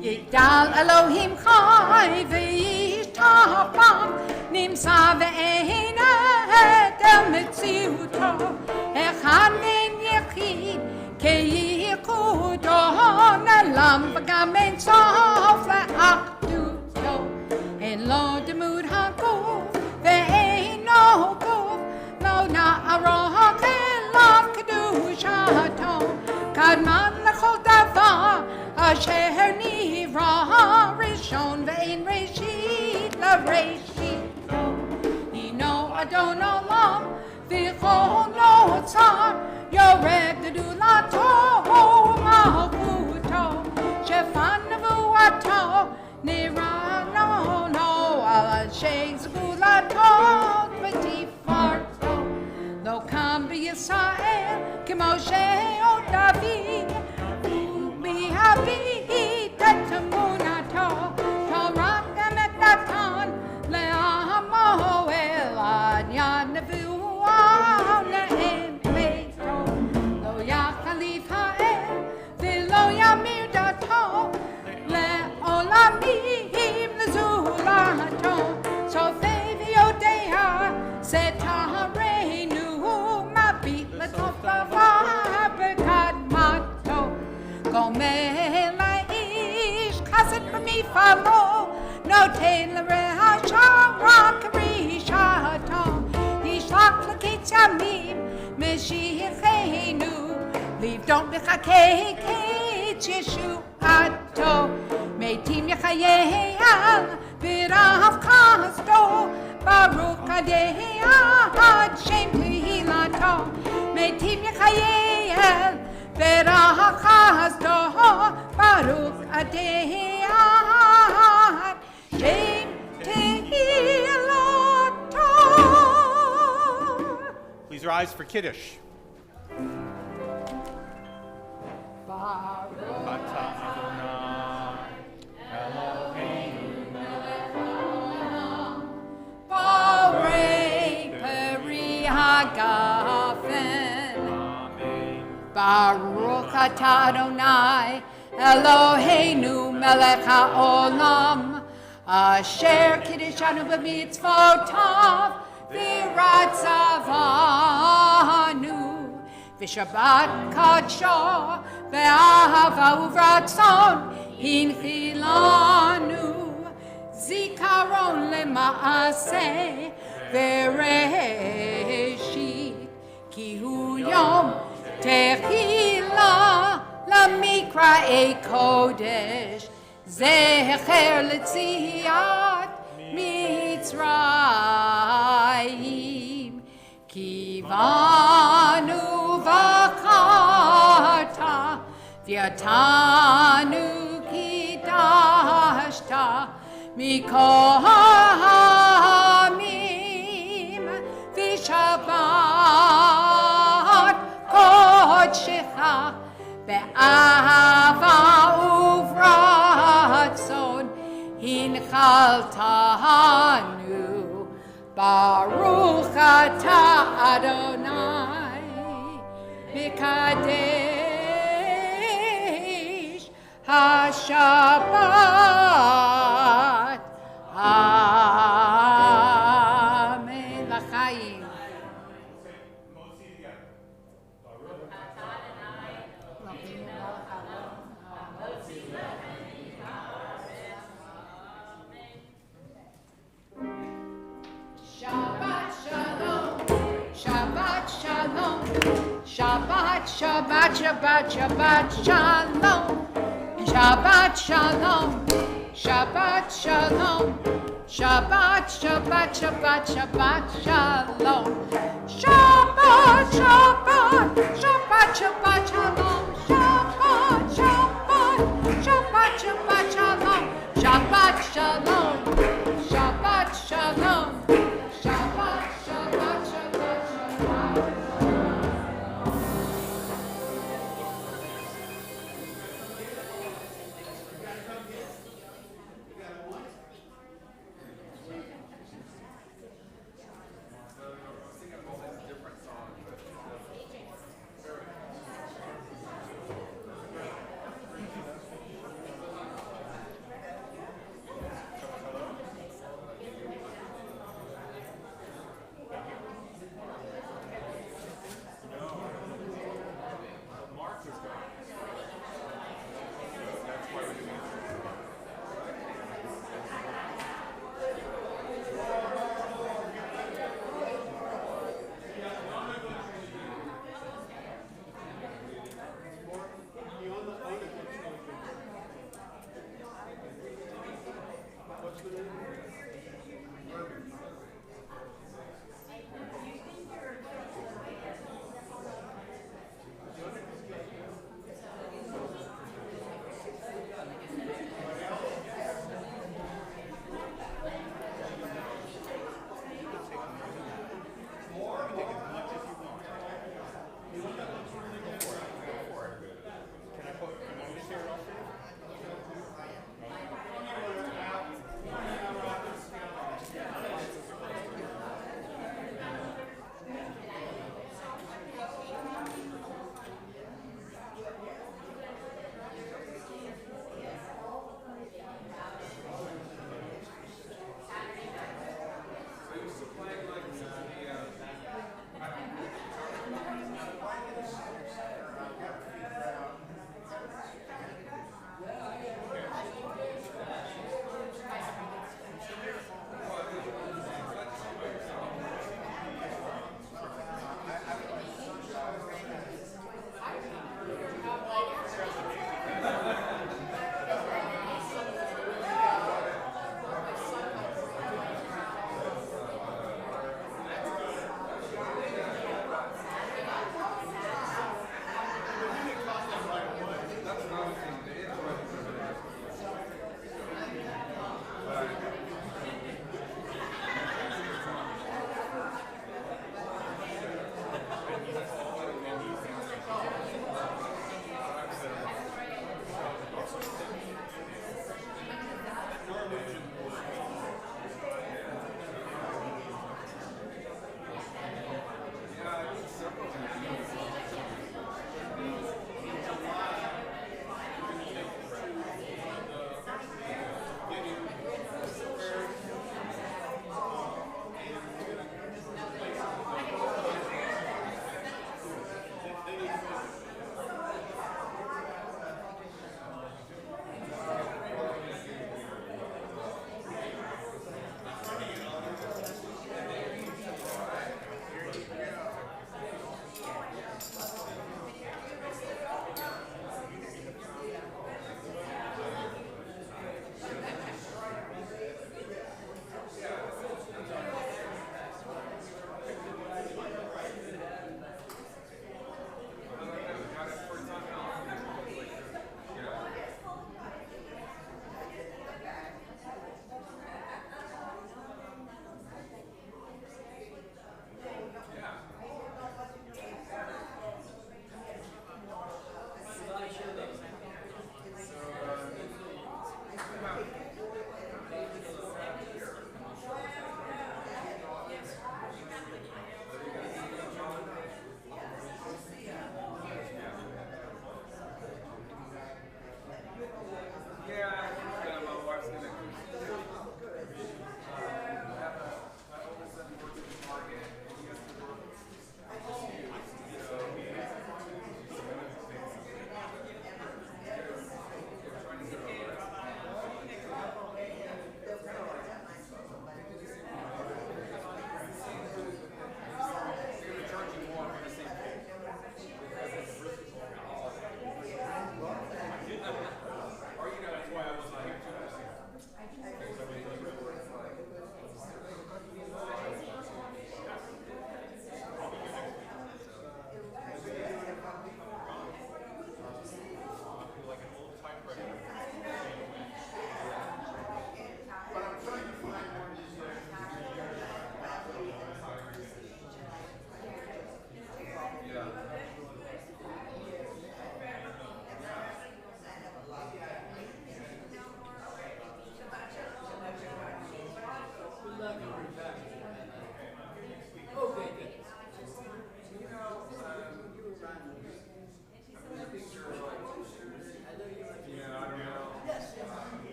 Yigdal Elohim Chai v'yishtabach nimsa ve'enet el metziuto echad min yechid keyichudo nelam v'gam en sof le'achduto en lo demut haguf ve'eino guf lo na'arach elav kedushato kadman lechol davar asher nivra rishon ve'in reshit l'reshito hino adon olam v'chol notzar yoreb gedulato malchuto shefan nevuato nirano no al sheikh zgulato v'tifarto lo kam b'Yisrael k'Moshe o David Happy Tetamunato, Torah Emetatan, Leamo Elanian Nevuah Nehem Beto, Lo Yachalif Ha'el, Vilo Yamir Dato, Leolamim Lezulato, So Feviodeha, Setareinu, Mabit Letofava, Bekad Mato. Gomel ish chassid b'mifalo noten l'rehasha rakrishato yishlach l'ketz yamim meshichenu livdon b'chakei ketz yeshuato meitim yachayel v'rav chasdo baruch adei ad shem tehilato meitim yachayel Verachas doho baruch adei shem tehilato. Please rise for Kiddush. Baruch Atah Adonai Eloheinu Borei Peri Hagafen. Baruch atah Adonai Eloheinu melech haolam asher kiddishanu b'mitzvotav v'ratzavanu v'shabbat kadsho v'ahava uvratzon hinchilanu zikaron lema'aseh v'reshit ki hu yom Tehila למקראי קודש, זכר ליציאת מצרים. כי בנו בקרת, ואותנו קידשת מכל העמים, ושבת קודשך באהבה וברצון הנחלתנו. ברוך אתה אדוני מקדש השבת. אמן. לחיים. Shabbat shalom, Shabbat shalom, Shabbat, Shabbat, Shabbat, Shabbat shalom, Shabbat shalom, Shabbat shalom, Shabbat, Shabbat, Shabbat, Shabbat shalom, Shabbat, Shabbat, Shabbat, Shabbat shalom, Shabbat, Shabbat, Shabbat, Shabbat shalom, Shabbat shalom, Shabbat shalom. Shabbat, Shabbat, Shabbat, Shabbat.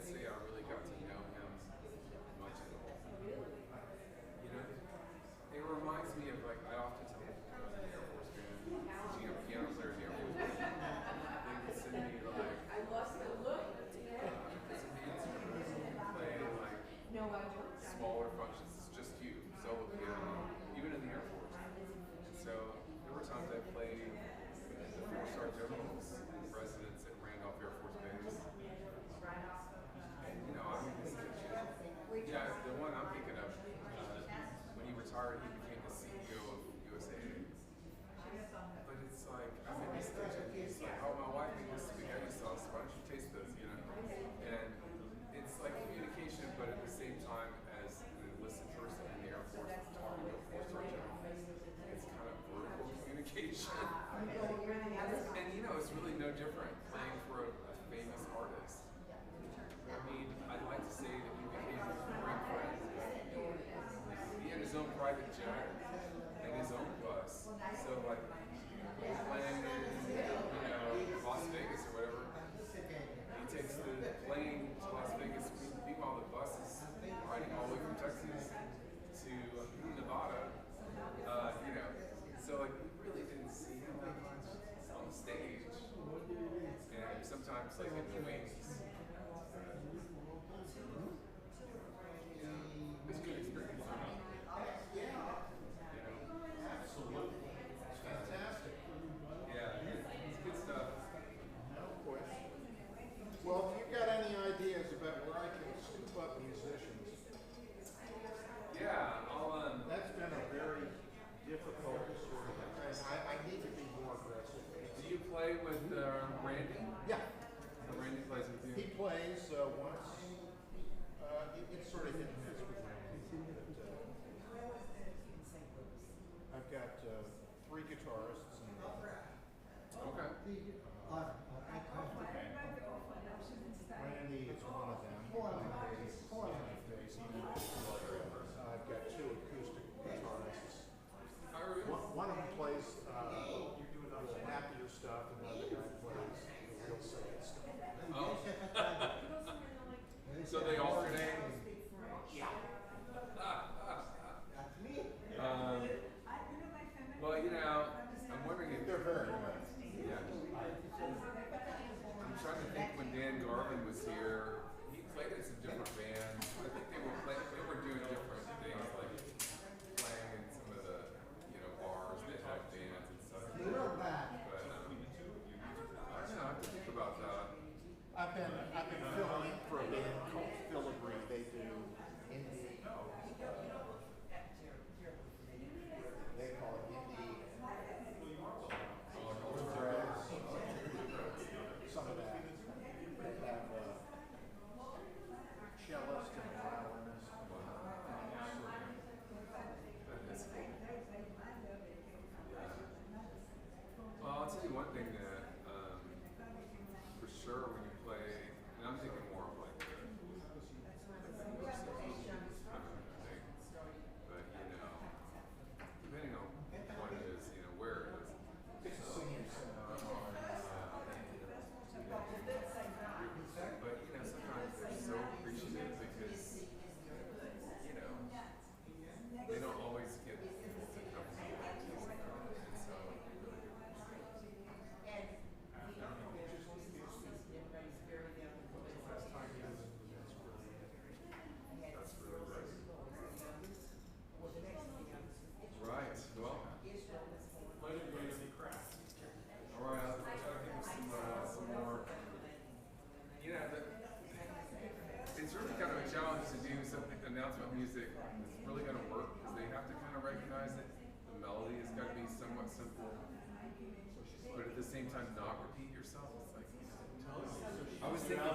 say I really got to know him guitarists. And, Okay. Randy is one of them. I've got two acoustic guitarists. One of them plays the happier stuff, and the other guy plays the real sad stuff. Oh. So they alternate? Well, you know, I'm wondering if They're very nice. yeah. I'm trying to think when Dan Garvin was here, he played in some different bands. I think they were doing different things, like playing in some of the, bars that have bands and stuff. But I don't know, I have to think about that. I've been filling in for a band called Filigree. They do indie. They call it indie. Bluegrass. Some of that. They have a cellist and a violinist. Well, I'll tell you one thing that, for sure, when you play, and I'm thinking more of like the thing, but depending on what it is, where it is. It's a senior center. But sometimes they're so appreciative because, they don't always get to come to you. And so it really that's really great. Right. Well. All right. I'll try to think of some more. It's really kind of a challenge to do something, announcement music that's really going to work because they have to kind of recognize that the melody has got to be somewhat simple, but at the same time not repeat yourself. It's like, I was thinking,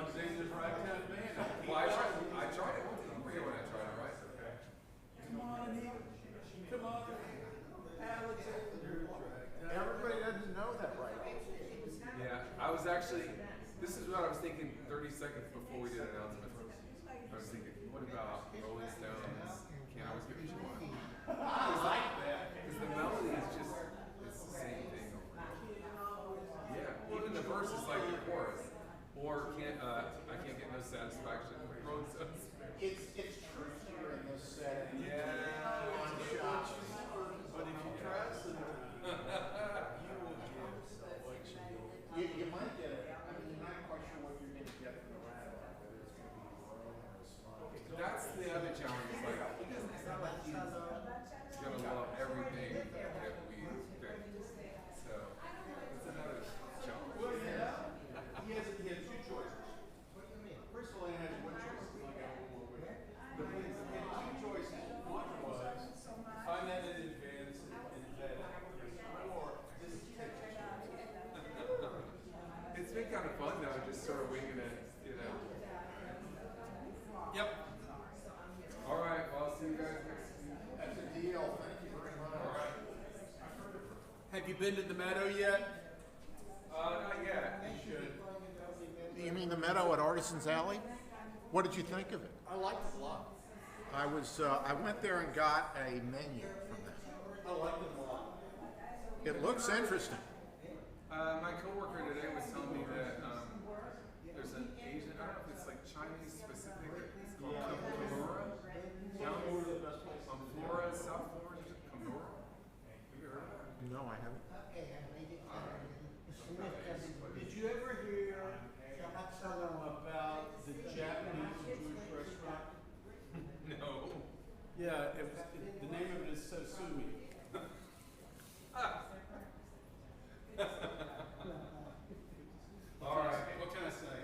well, I tried it. I'm forget when I tried it, right? Okay. Come on, Alexander. Everybody doesn't know that right. Yeah, I was actually, this is what I was thinking 30 seconds before we did announcements. I was thinking, what about Rolling Stones? Can't Always Get What You Want? I was like that. Because the melody is just, it's the same thing over and over. Yeah, even the verse is like the chorus. Or I can't get no satisfaction. Rolling Stones. It's trickier in this setting. Yeah. But if you try sometimes, you will get what you need. You might get it. I mean, you're not quite sure what you're going to get from the rabbi, whether it's going to be low or small. That's the other challenge. It's like, it's not like he's gonna love everything that we pick. So, it's another challenge. Well, yeah. He has two choices. First of all, he has one choice. I'll get one more with it. But he had two choices. One was find out in advance and vet it. Or just take the chance. It's been kind of fun though, just sort of winging it, Yep. All right, well, I'll see you guys next week. That's a deal. Thank you very much. All right. Have you been to the meadow yet? Not yet. You should. You mean the meadow at Artisans Alley? What did you think of it? I liked it a lot. I went there and got a menu from them. I liked it a lot. It looks interesting. My coworker today was telling me that there's an Asian, I don't know if it's like Chinese specific, it's called Kamura. Kamura, the best place. On Flora, South Florida, Kamura. Have you heard of that? No, I haven't. Did you ever hear about the Japanese Jewish restaurant? No. Yeah, the name of it is Sosumi. All right. What can I say?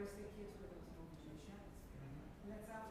always take kids where there's no musicians. Let's have